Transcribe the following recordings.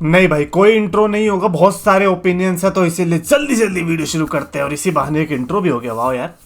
नहीं भाई, कोई इंट्रो नहीं होगा, बहुत सारे ओपिनियंस है तो इसीलिए जल्दी जल्दी वीडियो शुरू करते हैं और इसी बहाने एक इंट्रो भी हो गया। वाह यार।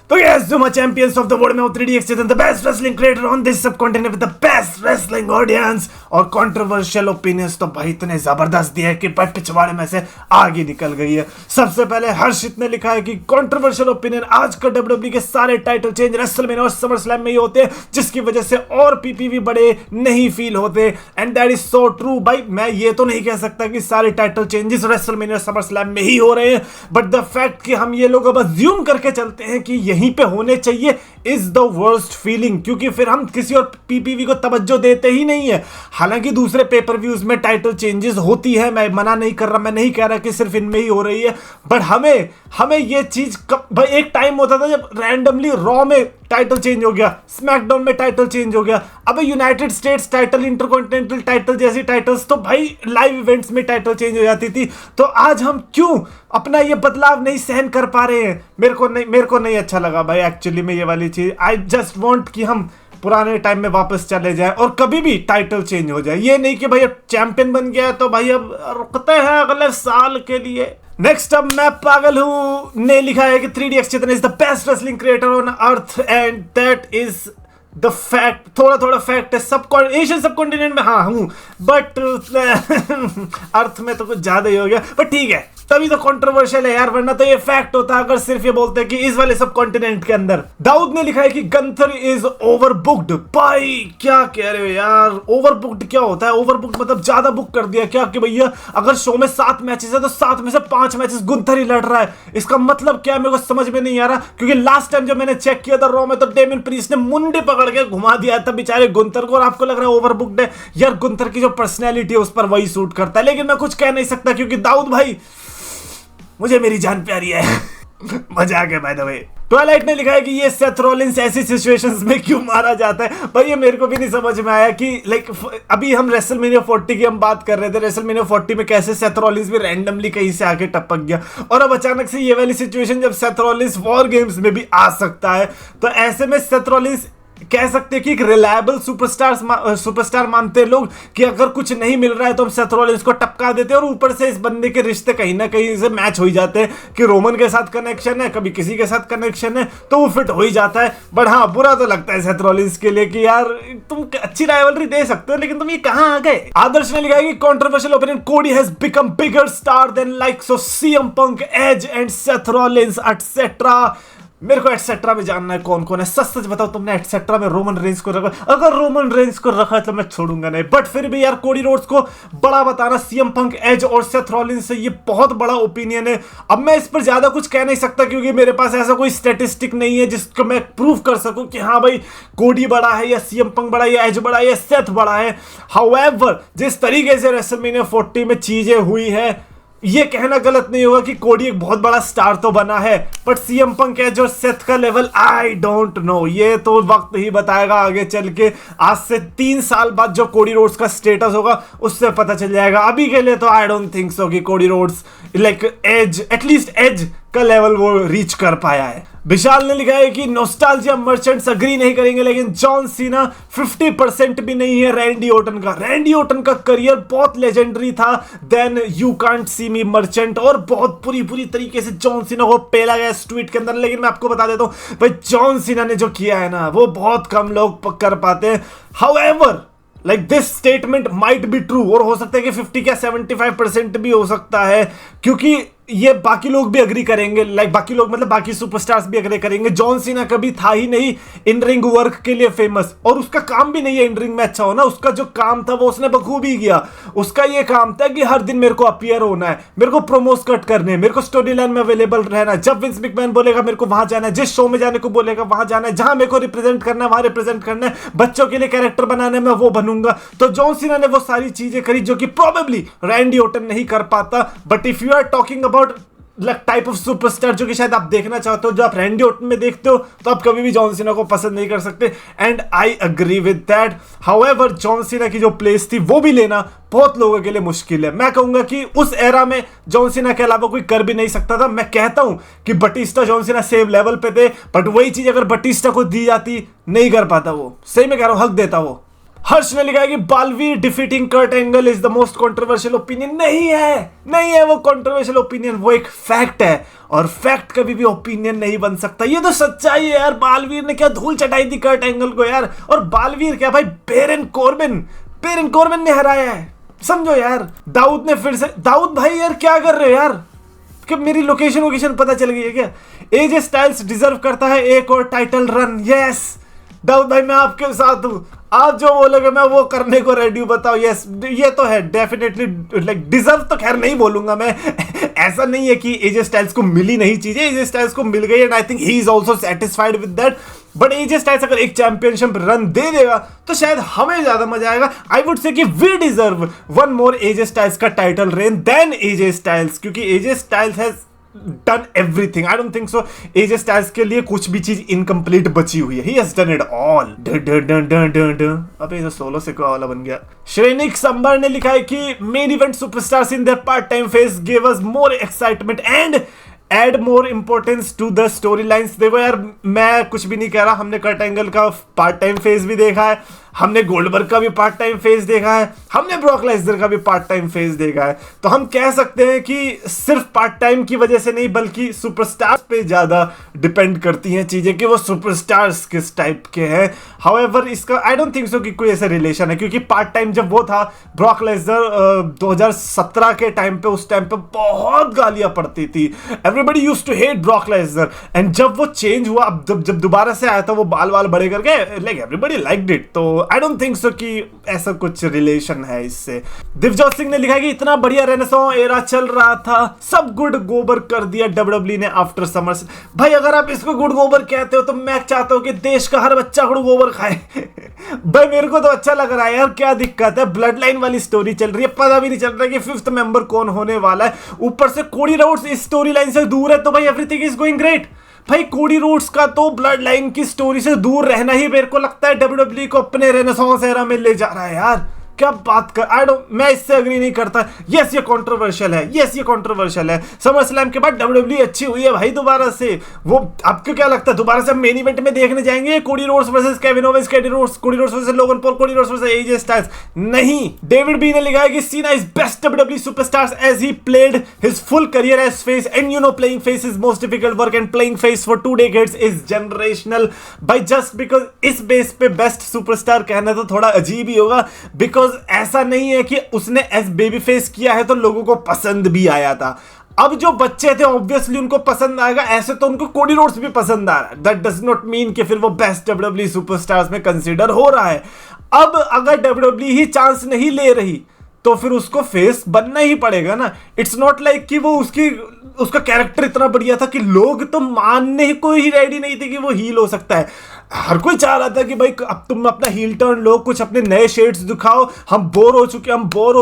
तो yes, जो मैं चैंपियंस ऑफ द वर्ल्ड में 3DX Chetan, the best wrestling creator on this subcontinent with the best wrestling audience और कंट्रोवर्शियल ओपिनियंस तो भाई इतने जबरदस्त दिए कि पिछवाड़े में से आगे निकल गई है। सबसे पहले हर्षित ने लिखा है कि कंट्रोवर्शियल ओपिनियन, आज का WWE के सारे टाइटल चेंज रेसलमेनिया और समरस्लैम में ही होते हैं, जिसकी वजह से और पीपीवी बड़े नहीं फील होते and that is so true. भाई मैं ये तो नहीं कह सकता कि सारे टाइटल चेंजेस रेसलमेनिया और समरस्लैम में ही हो रहे हैं, बट द फैक्ट कि हम ये लोग अब अज्यूम करके चलते हैं कि यहीं पे होने चाहिए इज द वर्स्ट फीलिंग, क्योंकि फिर हम किसी और पीपीवी को तवज्जो देते ही नहीं है। हालांकि दूसरे पेपर व्यूज में टाइटल चेंजेस होती है, मैं मना नहीं कर रहा, मैं नहीं कह रहा कि सिर्फ इनमें ही हो रही है, बट हमें ये चीज भाई एक टाइम होता था जब रैंडमली रॉ में टाइटल चेंज हो गया, स्मैकडाउन में टाइटल चेंज हो गया, अब United states title, intercontinental title जैसी टाइटल्स तो भाई लाइव इवेंट्स में टाइटल चेंज हो जाती थी। तो आज हम क्यों अपना ये बदलाव नहीं सहन कर पा रहे हैं? मेरे को नहीं अच्छा लगा भाई एक्चुअली में ये वाली चीज। आई जस्ट वांट कि हम पुराने टाइम में वापस चले जाएं और कभी भी टाइटल चेंज हो जाए। ये नहीं कि भाई अब चैंपियन बन गया तो भाई अब रुकते हैं अगले साल के लिए। नेक्स्ट अब मैं पागल हूं ने लिखा है कि 3DX Chetan is the best wrestling creator on earth and that is the fact. थोड़ा फैक्ट है, एशियन सबकॉन्टिनेंट में हाँ हूं, बट अर्थ में तो कुछ ज्यादा ही हो गया, बट ठीक है, तभी तो कंट्रोवर्शियल है यार, वरना तो ये फैक्ट होता अगर सिर्फ ये बोलते कि इस वाले सब कॉन्टिनेंट के अंदर। दाऊद ने लिखा है कि गंथर इज ओवरबुक्ड। भाई क्या कह रहे हो यार, ओवरबुक्ड क्या होता है? ओवरबुक्ड मतलब ज्यादा बुक कर दिया क्या कि भैया अगर शो में 7 मैचेस है तो 7 में से 5 मैचेस गुंथर ही लड़ रहा है? इसका मतलब क्या है मेरे को समझ में नहीं आ रहा, क्योंकि लास्ट टाइम जब मैंने चेक किया था रॉ में तो डेमियन प्रीस्ट ने मुंडी पकड़ के घुमा दिया था बेचारे गुंथर को, और आपको लग रहा है ओवरबुक्ड है? यार गुंथर की जो पर्सनैलिटी है उस पर वही सूट करता है, लेकिन मैं कुछ कह नहीं सकता क्योंकि दाऊद भाई मुझे मेरी जान प्यारी है। मजाक है बाय द वे। ट्वाइलाइट ने लिखा है कि ये सेथ रॉलिंस ऐसी सिचुएशंस में क्यों मारा जाता है? भाई ये मेरे को भी नहीं समझ में आया कि लाइक अभी हम रेसलमेनिया 40 की हम बात कर रहे थे, रेसलमेनिया 40 में कैसे सेथ रॉलिंस भी रैंडमली कहीं से आके टपक गया और अब अचानक से ये वाली सिचुएशन जब सेथ रॉलिंस वॉर गेम्स में भी आ सकता है, तो ऐसे में सेथ रॉलिंस कह सकते हैं कि एक रिलायबल सुपरस्टार मानते हैं लोग कि अगर कुछ नहीं मिल रहा है तो हम सेथ रॉलिंस को टपका देते हैं, और ऊपर से इस बंदे के रिश्ते कहीं ना कहीं से मैच हो ही जाते हैं कि रोमन के साथ कनेक्शन है, कभी किसी के साथ कनेक्शन है, तो वो फिट हो ही जाता है। बट हाँ बुरा तो लगता है सेथ रॉलिंस के लिए कि यार तुम अच्छी राइवलरी दे सकते हो लेकिन तुम ये कहां आ गए। आदर्श ने लिखा है कि controversial opinion, Cody has become bigger star than likes of CM Punk, Edge and Seth Rollins etcetera. मेरे को एटसेट्रा में जानना है कौन कौन है, सच सच बताओ तुमने एटसेट्रा में रोमन रेंज को रखा? अगर रोमन रेंज को रखा है तो मैं छोड़ूंगा नहीं, बट फिर भी यार कोडी रोड्स को बड़ा बताना सीएम पंक, एज और सेथ रॉलिंस से, ये बहुत बड़ा ओपिनियन है। अब मैं इस पर ज्यादा कुछ कह नहीं सकता क्योंकि मेरे पास ऐसा कोई स्टेटिस्टिक नहीं है जिसको मैं प्रूव कर सकूं कि हाँ भाई कोडी बड़ा है या सीएम पंक बड़ा है या एज बड़ा है या सेथ बड़ा है। हाउएवर जिस तरीके से रेसलमेनिया 40 में चीजें हुई है, ये कहना गलत नहीं होगा कि कोडी एक बहुत बड़ा स्टार तो बना है, बट सीएम पंक एज और सेथ का लेवल आई डोंट नो, ये तो वक्त ही बताएगा आगे चल के। आज से 3 साल बाद जो कोडी रोड्स का स्टेटस होगा उससे पता चल जाएगा। अभी के लिए तो आई डोंट थिंक सो कि Cody Rhodes like Edge, at least Edge का लेवल वो रीच कर पाया है। विशाल ने लिखा है कि नॉस्टैल्जिया मर्चेंट्स अग्री नहीं करेंगे, लेकिन जॉन सीना 50% भी नहीं है रैंडी ओटन का। रैंडी ओटन का करियर बहुत लेजेंडरी था then you can't see me merchant, और बहुत पूरी तरीके से जॉन सीना को पेला गया इस ट्वीट के अंदर। लेकिन मैं आपको बता देता हूं भाई जॉन सीना ने जो किया है ना वो बहुत कम लोग कर पाते हैं। However like this statement might be true, और हो सकता है कि 50 या 75% भी हो सकता है, क्योंकि ये बाकी लोग भी अग्री करेंगे, लाइक बाकी लोग मतलब बाकी सुपरस्टार्स भी अग्री करेंगे। जॉन सीना कभी था ही नहीं इन रिंग वर्क के लिए फेमस, और उसका काम भी नहीं है इन रिंग में अच्छा होना। उसका जो काम था वो उसने बखूबी किया। उसका ये काम था कि हर दिन मेरे को अपीयर होना है, मेरे को प्रोमोस कट करने, मेरे को स्टोरी लाइन में अवेलेबल रहना है। जब विंस मैकमैन बोलेगा मेरे को वहां जाना है, जिस शो में जाने को बोलेगा वहां जाना है, जहां मेरे को रिप्रेजेंट करना है वहां रिप्रेजेंट करना है, बच्चों के लिए कैरेक्टर बनाने में वो बनूंगा। तो जॉन सीना ने वो सारी चीजें करी जो कि प्रोबेबली रैंडी ओटन नहीं कर पाता। But if you are talking about type of superstar जो कि शायद आप देखना चाहते हो, जो आप रैंडी ओटन में देखते हो, तो आप कभी भी जॉन सीना को पसंद नहीं कर सकते, and I agree with that. However John Cena की जो प्लेस थी वो भी लेना बहुत लोगों के लिए मुश्किल है। मैं कहूंगा कि उस एरा में जॉन सीना के अलावा कोई कर भी नहीं सकता था। मैं कहता हूं कि Batista John Cena same level पे थे, बट वही चीज अगर बटिस्टा को दी जाती नहीं कर पाता वो, सही में कह रहा हूं, हक देता वो। हर्ष ने लिखा है कि Balveer defeating Kurt Angle is the most controversial opinion. नहीं है वो कंट्रोवर्शियल ओपिनियन, वो एक फैक्ट है और फैक्ट कभी भी ओपिनियन नहीं बन सकता। ये तो सच्चाई है यार। बालवीर ने क्या धूल चटाई थी कर्ट एंगल को यार। और बालवीर क्या भाई, बेरन कॉर्बिन ने हराया है, समझो यार। दाऊद ने फिर से, दाऊद भाई यार क्या कर रहे हो यार, कि मेरी लोकेशन पता चल गई है क्या? एजे स्टाइल्स डिजर्व करता है एक और टाइटल रन। यस दाऊद भाई मैं आपके साथ हूं, आप जो बोलोगे मैं वो करने को रेडी हूं। बताओ। यस ये तो है डेफिनेटली, लाइक डिजर्व तो खैर नहीं बोलूंगा मैं ऐसा नहीं है कि एजे स्टाइल्स को मिली नहीं चीजें, एजे स्टाइल्स को मिल गई and I think he is also satisfied with that. But AJ Styles अगर एक चैंपियनशिप रन दे देगा तो शायद हमें ज्यादा मजा आएगा। आई वुड से कि we deserve one more AJ Styles का title reign then AJ Styles, क्योंकि AJ Styles has done everything. I don't think so AJ Styles के लिए कुछ भी चीज इनकम्प्लीट बची हुई है। He has done it all. अबे ये तो सोलो से वाला बन गया। श्रेनिक संबर ने लिखा है कि main event superstars in their part time phase give us more excitement and add more importance to the story lines. देखो यार मैं कुछ भी नहीं कह रहा, हमने कर्ट एंगल का पार्ट टाइम फेज भी देखा है, हमने गोल्डबर्ग का भी पार्ट टाइम फेज देखा है, हमने ब्रॉक लेसनर का भी पार्ट टाइम फेज देखा है। तो हम कह सकते हैं कि सिर्फ पार्ट टाइम की वजह से नहीं बल्कि सुपरस्टार्स पे ज्यादा डिपेंड करती हैं चीजें कि वो सुपरस्टार्स किस टाइप के हैं। हाउएवर इसका आई डोंट थिंक सो कि कोई ऐसा रिलेशन है, क्योंकि पार्ट टाइम जब वो था ब्रॉक लेसनर 2017 के टाइम पे, उस टाइम पे बहुत गालियां पड़ती थी। Everybody used to hate Brock Lesnar and जब वो चेंज हुआ, जब दोबारा से आया था वो बाल बड़े करके, लाइक एवरीबडी लाइक्ड इट। तो आई डोंट थिंक सो कि ऐसा कुछ रिलेशन है इससे। दिवजोत सिंह ने लिखा है कि इतना बढ़िया रेनेसां एरा चल रहा था, सब गुड गोबर कर दिया डब्ल्यूडब्ल्यूई ने आफ्टर समर्स। भाई अगर आप इसको गुड गोबर कहते हो तो मैं चाहता हूं कि देश का हर बच्चा गुड गोबर खाए भाई मेरे को तो अच्छा लग रहा है यार। क्या दिक्कत है, ब्लड लाइन वाली स्टोरी चल रही है, पता भी नहीं चल रहा है कि फिफ्थ मेंबर कौन होने वाला है। ऊपर से कोडी रोड्स इस स्टोरी लाइन से दूर है तो भाई एवरीथिंग इज गोइंग ग्रेट। भाई कोडी रोड्स का तो ब्लड लाइन की स्टोरी से दूर रहना ही मेरे को लगता है डब्ल्यूडब्ल्यूई को अपने रेनेसां एरा में ले जा रहा है यार। क्या बात कर, आई डोंट, मैं इससे एग्री नहीं करता। यस ये कंट्रोवर्शियल है, यस ये कंट्रोवर्शियल है। समर स्लैम के बाद डब्ल्यूडब्ल्यूई अच्छी हुई है भाई दोबारा से। वो आपको क्या लगता है दोबारा से मेन इवेंट में देखने जाएंगे Cody Rhodes versus Kevin Owens, Cody Rhodes versus Logan Paul, Cody Rhodes versus AJ Styles? नहीं। डेविड बी ने लिखा है कि Cena is best WWE superstars as he played his full career as face and you know playing face is most difficult work and playing face for 2 decades is generational. भाई just because इस base पे best superstar कहना तो थोड़ा अजीब ही होगा, because ऐसा नहीं है कि उसने एज बेबी फेस किया है तो लोगों को पसंद भी आया था। अब जो बच्चे थे ऑब्वियसली उनको पसंद आएगा, ऐसे तो उनको कोडी रोड्स भी पसंद आ रहा है। दैट डज नॉट मीन कि फिर वो बेस्ट डब्ल्यूडब्ल्यूई सुपरस्टार्स में कंसीडर हो रहा है। अब अगर डब्ल्यूडब्ल्यूई ही चांस नहीं ले रही तो फिर उसको फेस बनना ही पड़ेगा ना। इट्स नॉट लाइक कि वो उसका कैरेक्टर इतना बढ़िया था कि लोग तो मानने को ही रेडी नहीं थे कि वो हील हो सकता है। हर कोई चाह रहा था कि भाई अब तुम अपना हील टर्न लो, कुछ अपने नए शेड्स दिखाओ, हम बोर हो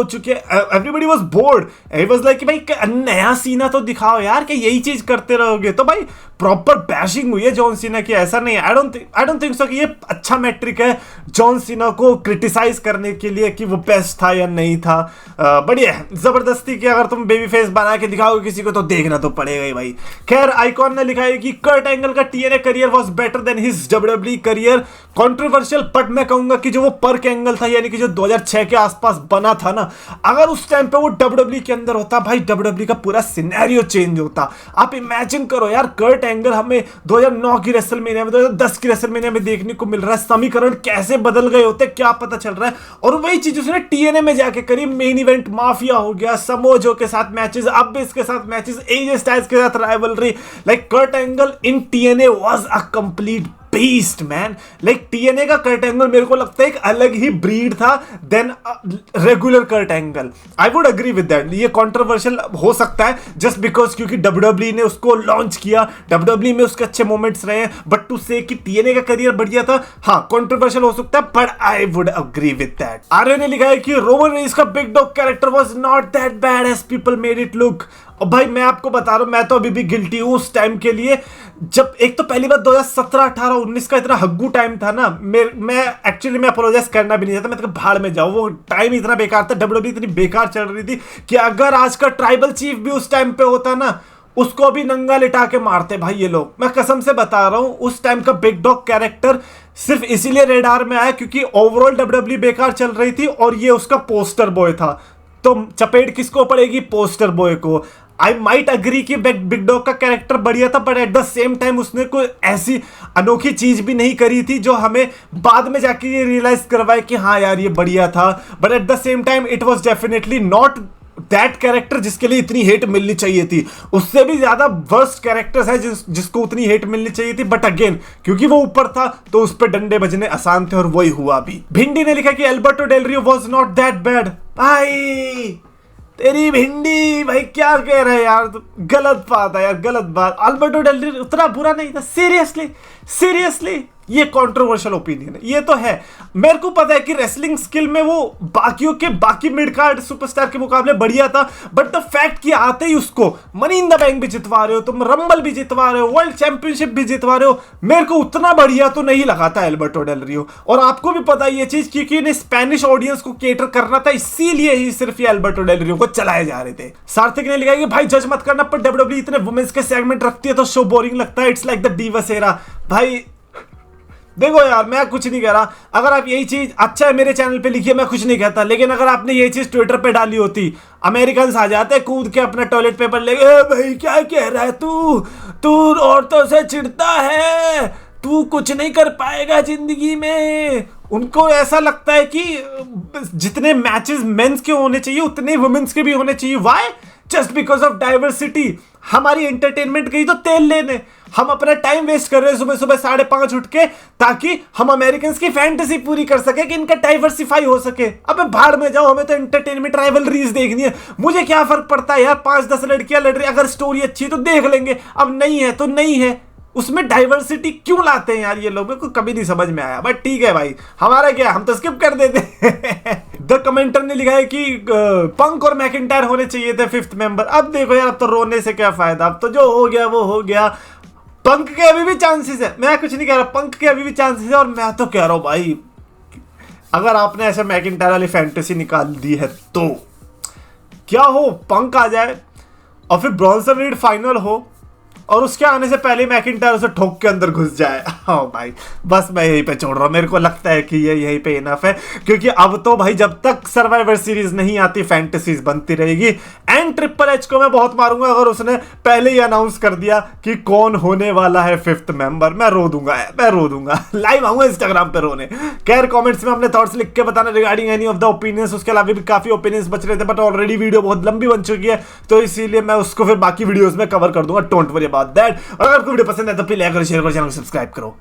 चुके everybody was bored. It was like कि भाई नया सीना तो दिखाओ यार, कि यही चीज करते रहोगे। तो भाई प्रॉपर बैशिंग हुई है जॉन सीना की, ऐसा नहीं है। आई डोंट थिंक सो कि ये अच्छा मैट्रिक है जॉन सीना को क्रिटिसाइज करने के लिए कि वो बेस्ट था या नहीं था। बढ़िया है, जबरदस्ती की अगर तुम बेबी फेस बना के दिखाओगे किसी को तो देखना तो पड़ेगा ही भाई। खैर आइकॉन ने लिखा है कि कर्ट एंगल का TNA career was better than his WWE career. Controversial but मैं कहूंगा कि जो वो पर्क एंगल था, यानी कि जो 2006 के आसपास बना था ना, अगर उस टाइम पे वो डब्ल्यूडब्ल्यूई के अंदर होता भाई, डब्ल्यूडब्ल्यूई का पूरा सिनेरियो चेंज होता। आप इमेजिन करो यार, कर्ट एंगल हमें 2009 की रेसलमेनिया में, 2010 की रेसलमेनिया में देखने को मिल रहा है, समीकरण कैसे बदल गए होते क्या पता चल रहा है। और वही चीज उसने टीएनए में जाके करी। मेन इवेंट माफिया हो गया, समोजो के साथ मैचेस, अब इसके साथ मैचेस, एजे स्टाइल्स के साथ rivalry. Like Kurt Angle in TNA was a complete beast man. Like TNA का कर्ट एंगल मेरे को लगता है एक अलग ही ब्रीड था then regular Kurt Angle. I would agree with that. ये कंट्रोवर्शियल हो सकता है जस्ट बिकॉज क्योंकि डब्ल्यूडब्ल्यूई ने उसको लॉन्च किया, डब्ल्यूडब्ल्यूई में उसके अच्छे मोमेंट्स रहे हैं, बट टू से कि टीएनए का करियर बढ़िया था, हाँ कंट्रोवर्शियल हो सकता है, but I would agree with that. Arya ने लिखा है कि रोमन रेंज का big dog character was not that bad as people made it look. और भाई मैं आपको बता रहा हूं, मैं तो अभी भी गिल्टी हूं उस टाइम के लिए, जब एक तो पहली बार 2017, 18, 19 का इतना हग्गू टाइम था ना। मैं एक्चुअली मैं अपोलोजाइज करना भी नहीं चाहता, मैं तो भाड़ में जाऊं, वो टाइम इतना बेकार था, डब्ल्यूडब्ल्यूई इतनी बेकार चल रही थी कि अगर आज का ट्राइबल चीफ भी उस टाइम पे होता ना, उसको भी नंगा लिटा के मारते भाई ये लोग। मैं कसम से बता रहा हूं, उस टाइम का बिग डॉग कैरेक्टर सिर्फ इसीलिए रेडार में आया क्योंकि ओवरऑल WWE बेकार चल रही थी और ये उसका पोस्टर बॉय था। तो चपेट किसको पड़ेगी? पोस्टर बॉय को। आई माइट अग्री कि बिग डॉग का कैरेक्टर बढ़िया था, but at the same time उसने कोई ऐसी अनोखी चीज भी नहीं करी थी जो हमें बाद में जाके ये रियलाइज करवाए कि हाँ यार ये बढ़िया था। But at the same time it was definitely not that character जिसके लिए इतनी हेट मिलनी चाहिए थी। उससे भी ज्यादा वर्स्ट कैरेक्टर्स है जिसको उतनी हेट मिलनी चाहिए थी, बट अगेन क्योंकि वो ऊपर था तो उस पर डंडे बजने आसान थे और वही हुआ भी। भिंडी ने लिखा कि Alberto Del Rio was not that bad. भाई तेरी भिंडी भाई क्या कह रहे हैं यार, गलत बात है यार, गलत बात। अल्बर्टो डेल रियो उतना बुरा नहीं था, सीरियसली सीरियसली। ये कंट्रोवर्शियल ओपिनियन है, ये तो है। मेरे को पता है कि रेसलिंग स्किल में वो बाकियों के बाकी मिड कार्ड सुपरस्टार के मुकाबले बढ़िया था, बट द फैक्ट कि आते ही उसको मनी इन द बैंक भी जितवा रहे हो, तुम रंबल भी जितवा रहे हो, वर्ल्ड चैंपियनशिप भी जितवा रहे हो, मेरे को उतना बढ़िया तो नहीं लगा था अल्बर्टो डेल रियो। और आपको भी पता है ये चीज क्योंकि इन्हें स्पेनिश ऑडियंस को केटर करना था, इसीलिए ही सिर्फ ये अल्बर्टो डेल रियो को चलाए जा रहे थे। सार्थक ने लिखा कि भाई जज मत करना, पर WWE इतने वुमेन्स के सेगमेंट रखती है तो शो बोरिंग लगता है। It's like the Divas era. भाई देखो यार, मैं कुछ नहीं कह रहा। अगर आप यही चीज अच्छा है मेरे चैनल पे लिखिए, मैं कुछ नहीं कहता, लेकिन अगर आपने यही चीज ट्विटर पे डाली होती, अमेरिकन आ जाते कूद के अपना टॉयलेट पेपर लेके, भाई क्या कह रहा है तू औरतों से चिढ़ता है, तू कुछ नहीं कर पाएगा जिंदगी में। उनको ऐसा लगता है कि जितने मैचेस मेंस के होने चाहिए उतने वुमेन्स के भी होने चाहिए। Why? Just because of diversity. हमारी एंटरटेनमेंट गई तो तेल लेने, हम अपना टाइम वेस्ट कर रहे हैं सुबह सुबह 5:30 उठ के, ताकि हम अमेरिकन की फैंटेसी पूरी कर सके कि इनका डाइवर्सिफाई हो सके। अबे भाड़ में जाओ, हमें तो एंटरटेनमेंट राइवलरीज देखनी है। मुझे क्या फर्क पड़ता है यार, 5-10 लड़कियां लड़ रही, अगर स्टोरी अच्छी है तो देख लेंगे, अब नहीं है तो नहीं है। उसमें डाइवर्सिटी क्यों लाते हैं यार ये लोग, मेरे को कभी नहीं समझ में आया। बट ठीक है भाई, हमारा क्या, हम तो स्किप कर देते। द कमेंटर ने लिखा है कि पंक और मैकिंटायर होने चाहिए थे 5th मेंबर। अब देखो यार, अब तो रोने से क्या फायदा, अब तो जो हो गया वो हो गया। पंक के अभी भी चांसेस है, मैं कुछ नहीं कह रहा, पंक के अभी भी चांसेस है। और मैं तो कह रहा हूं भाई, अगर आपने ऐसे मैकिंटायर वाली फैंटेसी निकाल दी है तो क्या हो, पंक आ जाए और फिर ब्रॉन्सन रीड फाइनल हो और उसके आने से पहले मैकिंटायर उसे ठोक के अंदर घुस जाए। हाँ भाई, बस मैं यहीं पे छोड़ रहा हूँ। मेरे को लगता है कि ये यहीं पे इनफ है, क्योंकि अब तो भाई जब तक सर्वाइवर सीरीज नहीं आती फैंटेसीज बनती रहेगी। एंड ट्रिपल एच को मैं बहुत मारूंगा अगर उसने पहले ही अनाउंस कर दिया कि कौन होने वाला है 5th मेंबर। मैं रो दूंगा, मैं रो दूंगा, लाइव आऊंगा इंस्टाग्राम पे रोने। खैर कॉमेंट्स में अपने थॉट्स लिख के बताना regarding any of the opinions. उसके अलावा भी काफी ओपिनियंस बच रहे थे, बट ऑलरेडी वीडियो बहुत लंबी बन चुकी है, तो इसीलिए मैं उसको फिर बाकी वीडियोस में कवर कर दूंगा। Don't worry about that. और अगर आपको वीडियो पसंद है तो प्लीज लाइक करो, शेयर करो, चैनल को सब्सक्राइब करो।